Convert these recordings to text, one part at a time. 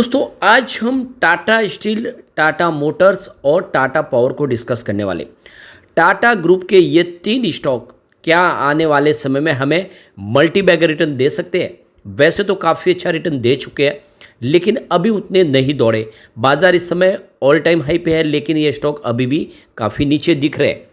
दोस्तों आज हम टाटा स्टील, टाटा मोटर्स और टाटा पावर को डिस्कस करने वाले। टाटा ग्रुप के ये तीन स्टॉक क्या आने वाले समय में हमें मल्टी बैगर रिटर्न दे सकते हैं। वैसे तो काफ़ी अच्छा रिटर्न दे चुके हैं, लेकिन अभी उतने नहीं दौड़े। बाजार इस समय ऑल टाइम हाई पे है, लेकिन ये स्टॉक अभी भी काफ़ी नीचे दिख रहे हैं।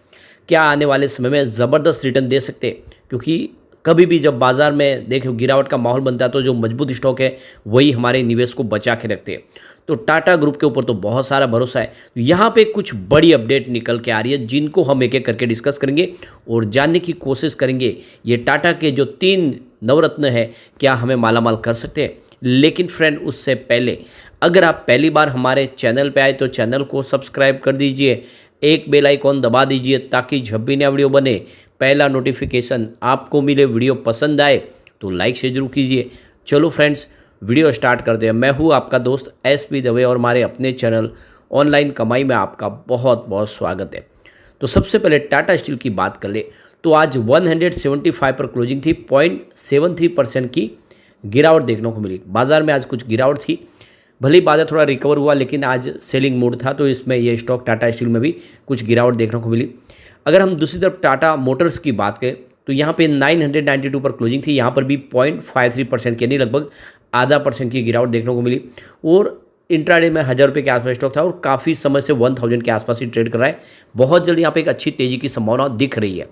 क्या आने वाले समय में ज़बरदस्त रिटर्न दे सकते हैं, क्योंकि कभी भी जब बाजार में देखो गिरावट का माहौल बनता है तो जो मजबूत स्टॉक है वही हमारे निवेश को बचा के रखते हैं। तो टाटा ग्रुप के ऊपर तो बहुत सारा भरोसा है। यहाँ पे कुछ बड़ी अपडेट निकल के आ रही है, जिनको हम एक एक करके डिस्कस करेंगे और जानने की कोशिश करेंगे ये टाटा के जो तीन नवरत्न है क्या हमें मालामाल कर सकते हैं। लेकिन फ्रेंड, उससे पहले अगर आप पहली बार हमारे चैनल पे आए तो चैनल को सब्सक्राइब कर दीजिए, एक बेल आइकॉन दबा दीजिए ताकि जब भी नया वीडियो बने पहला नोटिफिकेशन आपको मिले। वीडियो पसंद आए तो लाइक से जरूर कीजिए। चलो फ्रेंड्स, वीडियो स्टार्ट करते हैं। मैं हूँ आपका दोस्त SP दवे और हमारे अपने चैनल ऑनलाइन कमाई में आपका बहुत बहुत स्वागत है। तो सबसे पहले टाटा स्टील की बात कर ले तो आज 175 पर क्लोजिंग थी। 0.73% की गिरावट देखने को मिली। बाजार में आज कुछ गिरावट थी, भले ही बाजार थोड़ा रिकवर हुआ, लेकिन आज सेलिंग मूड था, तो इसमें ये स्टॉक टाटा स्टील में भी कुछ गिरावट देखने को मिली। अगर हम दूसरी तरफ टाटा मोटर्स की बात करें तो यहाँ पे 992 पर क्लोजिंग थी। यहाँ पर भी 0.53% यानी लगभग आधा % की गिरावट देखने को मिली। और इंट्राडे में 1000 रुपये के आसपास स्टॉक था और काफ़ी समय से 1000 के आसपास ही ट्रेड कर रहा है। बहुत जल्द यहाँ पे एक अच्छी तेज़ी की संभावना दिख रही है।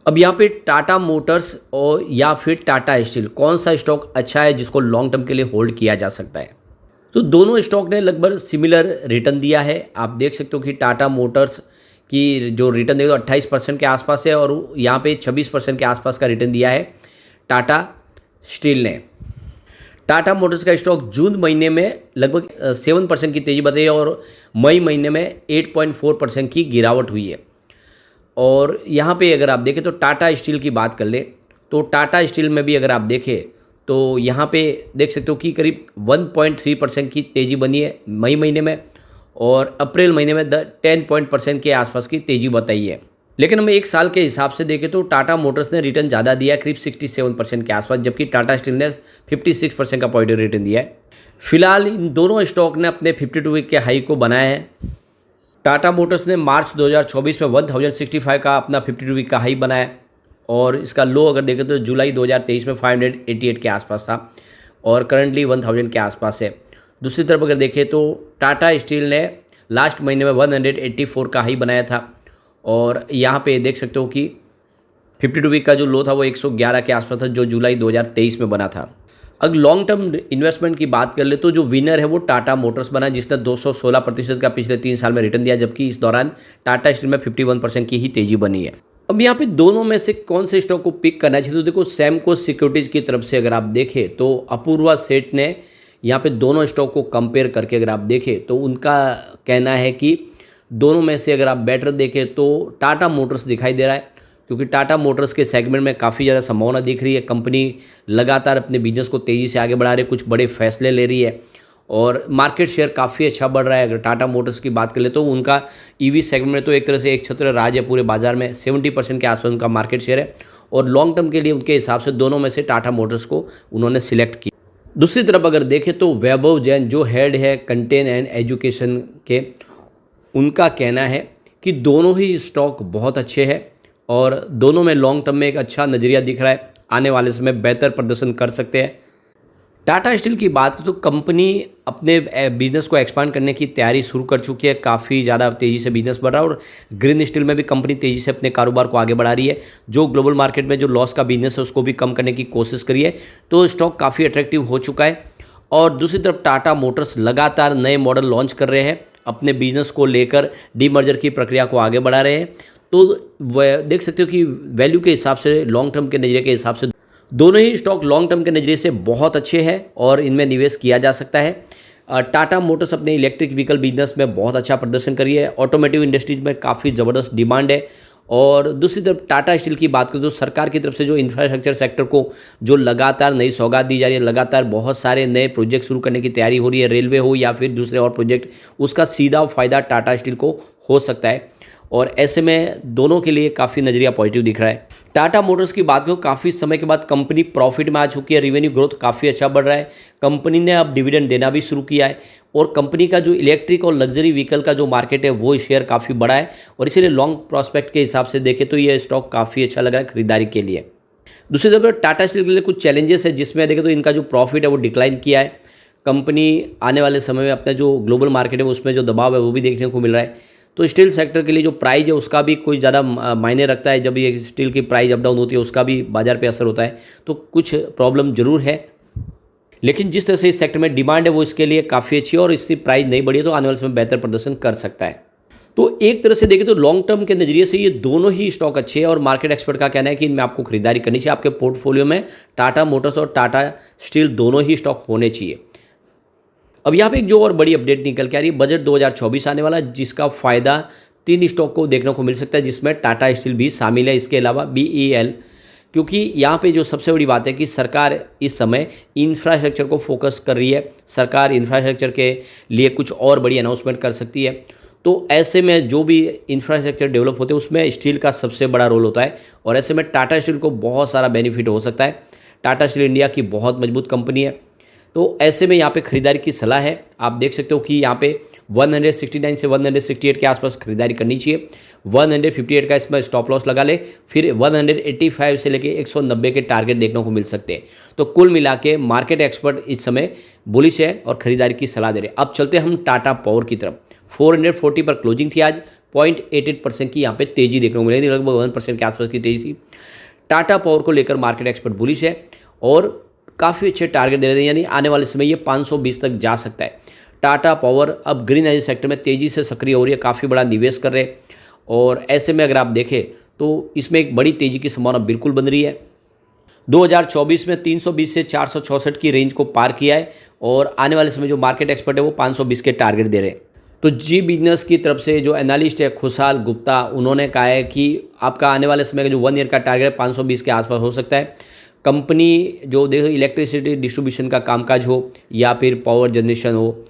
अब यहाँ पे टाटा मोटर्स और या फिर टाटा स्टील, कौन सा स्टॉक अच्छा है जिसको लॉन्ग टर्म के लिए होल्ड किया जा सकता है। तो दोनों स्टॉक ने लगभग सिमिलर रिटर्न दिया है। आप देख सकते हो कि टाटा मोटर्स की जो रिटर्न देखो 28% के आसपास है और यहाँ पे 26% के आसपास का रिटर्न दिया है टाटा स्टील ने। टाटा मोटर्स का स्टॉक जून महीने में लगभग 7% की तेज़ी बताई और मई महीने में 8.4% की गिरावट हुई है। और यहाँ पे अगर आप देखें तो टाटा स्टील की बात कर ले तो टाटा स्टील में भी अगर आप देखें तो यहाँ पे देख सकते हो कि करीब 1.3% की तेज़ी बनी है मई महीने में और अप्रैल महीने में 10% के आसपास की तेज़ी बताई है। लेकिन हम एक साल के हिसाब से देखें तो टाटा मोटर्स ने रिटर्न ज़्यादा दिया है, करीब 67% के आसपास, जबकि टाटा स्टील ने 56% का पॉजिटिव रिटर्न दिया है। फिलहाल इन दोनों स्टॉक ने अपने 52 वीक के हाई को बनाया है। टाटा मोटर्स ने मार्च 2024 में 1065 का अपना 52 वीक का हाई बनाया और इसका लो अगर देखें तो जुलाई 2023 में 588 के आसपास था और करंटली 1000 के आसपास है। दूसरी तरफ अगर देखें तो टाटा स्टील ने लास्ट महीने में 184 का हाई बनाया था और यहाँ पे देख सकते हो कि 52 वीक का जो लो था वो 111 के आसपास था, जो जुलाई 2023 में बना था। अगर लॉन्ग टर्म इन्वेस्टमेंट की बात कर ले तो जो विनर है वो टाटा मोटर्स बना, जिसने 216% का पिछले 3 साल में रिटर्न दिया, जबकि इस दौरान टाटा स्टील में 51% की ही तेज़ी बनी है। अब यहाँ पे दोनों में से कौन से स्टॉक को पिक करना चाहिए, तो देखो सैमको सिक्योरिटीज़ की तरफ से अगर आप देखें तो अपूर्वा सेठ ने यहाँ पे दोनों स्टॉक को कंपेयर करके अगर आप देखें तो उनका कहना है कि दोनों में से अगर आप बेटर देखें तो टाटा मोटर्स दिखाई दे रहा है, क्योंकि टाटा मोटर्स के सेगमेंट में काफ़ी ज़्यादा संभावना दिख रही है। कंपनी लगातार अपने बिजनेस को तेज़ी से आगे बढ़ा रही है, कुछ बड़े फैसले ले रही है और मार्केट शेयर काफ़ी अच्छा बढ़ रहा है। अगर टाटा मोटर्स की बात करें तो उनका EV सेगमेंट में तो एक तरह से एक छत्र राज है पूरे बाजार में, 70% के आसपास उनका मार्केट शेयर है और लॉन्ग टर्म के लिए उनके हिसाब से दोनों में से टाटा मोटर्स को उन्होंने सिलेक्ट किया। दूसरी तरफ अगर देखें तो वैभव जैन जो हेड है कंटेंट एंड एजुकेशन के, उनका कहना है कि दोनों ही स्टॉक बहुत अच्छे हैं और दोनों में लॉन्ग टर्म में एक अच्छा नज़रिया दिख रहा है, आने वाले समय बेहतर प्रदर्शन कर सकते हैं। टाटा स्टील की बात करें तो कंपनी अपने बिजनेस को एक्सपांड करने की तैयारी शुरू कर चुकी है, काफ़ी ज़्यादा तेज़ी से बिजनेस बढ़ रहा है और ग्रीन स्टील में भी कंपनी तेज़ी से अपने कारोबार को आगे बढ़ा रही है। जो ग्लोबल मार्केट में जो लॉस का बिजनेस है उसको भी कम करने की कोशिश करी है, तो स्टॉक काफ़ी अट्रैक्टिव हो चुका है। और दूसरी तरफ टाटा मोटर्स लगातार नए मॉडल लॉन्च कर रहे हैं, अपने बिजनेस को लेकर डीमर्जर की प्रक्रिया को आगे बढ़ा रहे हैं। तो वह देख सकते हो कि वैल्यू के हिसाब से, लॉन्ग टर्म के नज़रिए के हिसाब से दोनों ही स्टॉक लॉन्ग टर्म के नज़रिए से बहुत अच्छे हैं और इनमें निवेश किया जा सकता है। टाटा मोटर्स अपने इलेक्ट्रिक व्हीकल बिजनेस में बहुत अच्छा प्रदर्शन करी है, ऑटोमेटिव इंडस्ट्रीज में काफ़ी ज़बरदस्त डिमांड है। और दूसरी तरफ टाटा स्टील की बात करें तो सरकार की तरफ से जो इंफ्रास्ट्रक्चर सेक्टर को जो लगातार नई सौगात दी जा रही है, लगातार बहुत सारे नए प्रोजेक्ट शुरू करने की तैयारी हो रही है, रेलवे हो या फिर दूसरे और प्रोजेक्ट, उसका सीधा फ़ायदा टाटा स्टील को हो सकता है। और ऐसे में दोनों के लिए काफ़ी नज़रिया पॉजिटिव दिख रहा है। टाटा मोटर्स की बात करो, काफ़ी समय के बाद कंपनी प्रॉफिट में आ चुकी है, रेवेन्यू ग्रोथ काफ़ी अच्छा बढ़ रहा है, कंपनी ने अब डिविडेंड देना भी शुरू किया है और कंपनी का जो इलेक्ट्रिक और लग्जरी व्हीकल का जो मार्केट है वो शेयर काफ़ी बड़ा है और इसीलिए लॉन्ग प्रॉस्पेक्ट के हिसाब से देखें तो ये स्टॉक काफ़ी अच्छा लग रहा है खरीदारी के लिए। दूसरी तरफ टाटा स्टील के लिए कुछ चैलेंजेस है, जिसमें देखें तो इनका जो प्रॉफिट है वो डिक्लाइन किया है। कंपनी आने वाले समय में अपना जो ग्लोबल मार्केट है उसमें जो दबाव है वो भी देखने को मिल रहा है। तो स्टील सेक्टर के लिए जो प्राइस है उसका भी कोई ज़्यादा मायने रखता है, जब ये स्टील की प्राइस अप डाउन होती है उसका भी बाजार पे असर होता है, तो कुछ प्रॉब्लम जरूर है। लेकिन जिस तरह से इस सेक्टर में डिमांड है वो इसके लिए काफ़ी अच्छी है और इसकी प्राइस नहीं बढ़ी है तो आने वाले समय में बेहतर प्रदर्शन कर सकता है। तो एक तरह से देखें तो लॉन्ग टर्म के नज़रिए से ये दोनों ही स्टॉक अच्छे हैं और मार्केट एक्सपर्ट का कहना है कि इनमें आपको खरीदारी करनी चाहिए। आपके पोर्टफोलियो में टाटा मोटर्स और टाटा स्टील दोनों ही स्टॉक होने चाहिए। अब यहाँ पे एक जो और बड़ी अपडेट निकल के आ रही है, बजट 2024 आने वाला है जिसका फ़ायदा 3 स्टॉक को देखने को मिल सकता है, जिसमें टाटा स्टील भी शामिल है, इसके अलावा BEL। क्योंकि यहाँ पे जो सबसे बड़ी बात है कि सरकार इस समय इंफ्रास्ट्रक्चर को फोकस कर रही है, सरकार इंफ्रास्ट्रक्चर के लिए कुछ और बड़ी अनाउंसमेंट कर सकती है। तो ऐसे में जो भी इंफ्रास्ट्रक्चर डेवलप होते हैं उसमें स्टील का सबसे बड़ा रोल होता है और ऐसे में टाटा स्टील को बहुत सारा बेनिफिट हो सकता है। टाटा स्टील इंडिया की बहुत मजबूत कंपनी है, तो ऐसे में यहाँ पे खरीदारी की सलाह है। आप देख सकते हो कि यहाँ पे 169 से 168 के आसपास खरीदारी करनी चाहिए। 158 का इसमें स्टॉप लॉस लगा ले, फिर 185 से लेके 190 के टारगेट देखने को मिल सकते हैं। तो कुल मिला के मार्केट एक्सपर्ट इस समय बुलिश है और खरीदारी की सलाह दे रहे हैं। अब चलते हम टाटा पावर की तरफ। 440 पर क्लोजिंग थी आज, 0.88% की यहाँ पे तेजी देखने को मिलेगी, लगभग 1% के आसपास की तेजी थी। टाटा पावर को लेकर मार्केट एक्सपर्ट बुलिश है और काफ़ी अच्छे टारगेट दे रहे हैं, यानी आने वाले समय ये 520 तक जा सकता है। टाटा पावर अब ग्रीन एनर्जी सेक्टर में तेज़ी से सक्रिय हो रही है, काफ़ी बड़ा निवेश कर रहे हैं और ऐसे में अगर आप देखें तो इसमें एक बड़ी तेज़ी की संभावना बिल्कुल बन रही है। 2024 में 320 से 466 की रेंज को पार किया है और आने वाले समय जो मार्केट एक्सपर्ट है वो 520 के टारगेट दे रहे हैं। तो जी बिजनेस की तरफ से जो एनालिस्ट है खुशहाल गुप्ता, उन्होंने कहा है कि आपका आने वाले समय का जो 1 ईयर का टारगेट है 520 के आसपास हो सकता है। कंपनी जो देखो इलेक्ट्रिसिटी डिस्ट्रीब्यूशन का कामकाज हो या फिर पावर जनरेशन हो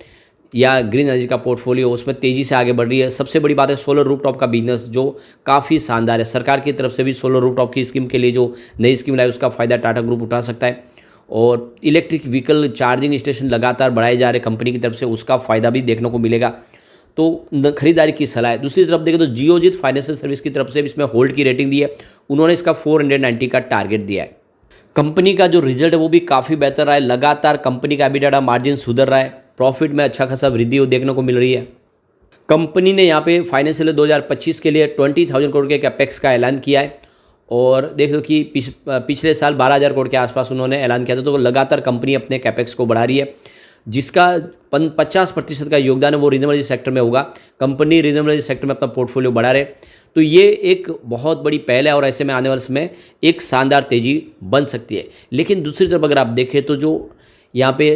या ग्रीन एनर्जी का पोर्टफोलियो हो, उसमें तेज़ी से आगे बढ़ रही है। सबसे बड़ी बात है सोलर रूफटॉप का बिजनेस जो काफ़ी शानदार है। सरकार की तरफ से भी सोलर रूफटॉप की स्कीम के लिए जो नई स्कीम लाई उसका फ़ायदा टाटा ग्रुप उठा सकता है और इलेक्ट्रिक व्हीकल चार्जिंग स्टेशन लगातार बढ़ाए जा रहे कंपनी की तरफ से, उसका फ़ायदा भी देखने को मिलेगा। तो खरीदारी की सलाह है। दूसरी तरफ देखें तो जियोजित फाइनेंशियल सर्विस की तरफ से भी इसमें होल्ड की रेटिंग दी है, उन्होंने इसका 490 का टारगेट दिया है। कंपनी का जो रिजल्ट है वो भी काफ़ी बेहतर रहा है, लगातार कंपनी का EBITDA मार्जिन सुधर रहा है, प्रॉफिट में अच्छा खासा वृद्धि देखने को मिल रही है। कंपनी ने यहाँ पे फाइनेंशियल 2025 के लिए 20,000 करोड़ के कैपेक्स का ऐलान किया है और देख लो कि पिछले साल 12,000 करोड़ के आसपास उन्होंने ऐलान किया था। तो लगातार कंपनी अपने कैपेक्स को बढ़ा रही है, जिसका 50% का योगदान है वो रिन्यूएबल सेक्टर में होगा। कंपनी रिन्यूएबल सेक्टर में अपना पोर्टफोलियो बढ़ा रहे, तो ये एक बहुत बड़ी पहल है और ऐसे में आने वाले समय एक शानदार तेज़ी बन सकती है। लेकिन दूसरी तरफ अगर आप देखें तो जो यहाँ पे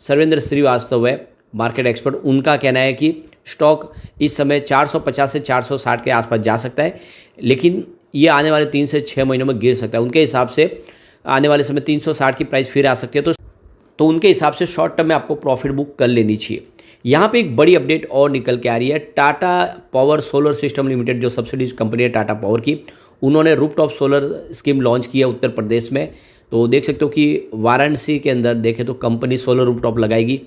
सर्वेंद्र श्रीवास्तव है मार्केट एक्सपर्ट, उनका कहना है कि स्टॉक इस समय 450 से 460 के आसपास जा सकता है, लेकिन ये आने वाले 3 से 6 महीनों में गिर सकता है। उनके हिसाब से आने वाले समय 360 की प्राइस फिर आ सकती है, तो उनके हिसाब से शॉर्ट टर्म में आपको प्रॉफिट बुक कर लेनी चाहिए। यहाँ पे एक बड़ी अपडेट और निकल के आ रही है। Tata power solar system limited जो सब्सिडीज कंपनी है टाटा पावर की, उन्होंने रूफटॉप सोलर स्कीम लॉन्च की है उत्तर प्रदेश में। तो देख सकते हो कि वाराणसी के अंदर देखें तो कंपनी सोलर रूफटॉप लगाएगी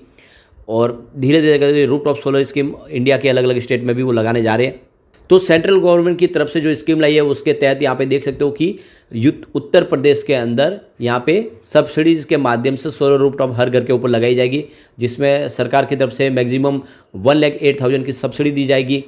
और धीरे धीरे रूफटॉप सोलर स्कीम इंडिया के अलग अलग स्टेट में भी वो लगाने जा रहे हैं। तो सेंट्रल गवर्नमेंट की तरफ से जो स्कीम लाई है उसके तहत यहाँ पे देख सकते हो कि उत्तर प्रदेश के अंदर यहाँ पे सब्सिडीज़ के माध्यम से सोलर रूफटॉप हर घर के ऊपर लगाई जाएगी, जिसमें सरकार की तरफ से मैक्सिमम 1,08,000 की सब्सिडी दी जाएगी।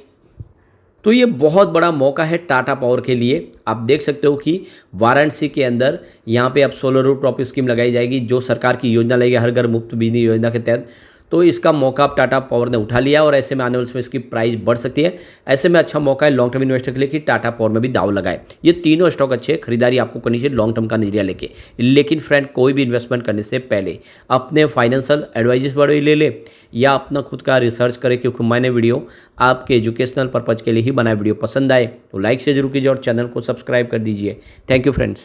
तो ये बहुत बड़ा मौका है टाटा पावर के लिए। आप देख सकते हो कि वाराणसी के अंदर यहाँ पे अब सोलर रूफटॉप स्कीम लगाई जाएगी, जो सरकार की योजना लाई है हर घर मुफ्त बिजली योजना के तहत। तो इसका मौका अब टाटा पावर ने उठा लिया और ऐसे में आने वाले समय इसकी प्राइस बढ़ सकती है। ऐसे में अच्छा मौका है लॉन्ग टर्म इन्वेस्टर के लिए कि टाटा पावर में भी दाव लगाए। ये तीनों स्टॉक अच्छे, खरीदारी आपको करनी चाहिए लॉन्ग टर्म का नजरिया लेके। लेकिन फ्रेंड, कोई भी इन्वेस्टमेंट करने से पहले अपने फाइनेंशियल एडवाइजर्स बड़े ले ले या अपना खुद का रिसर्च करें, क्योंकि मैंने वीडियो आपके एजुकेशनल पर्पज़ के लिए ही बनाया। वीडियो पसंद आए तो लाइक से जरूर कीजिए और चैनल को सब्सक्राइब कर दीजिए। Thank you friends.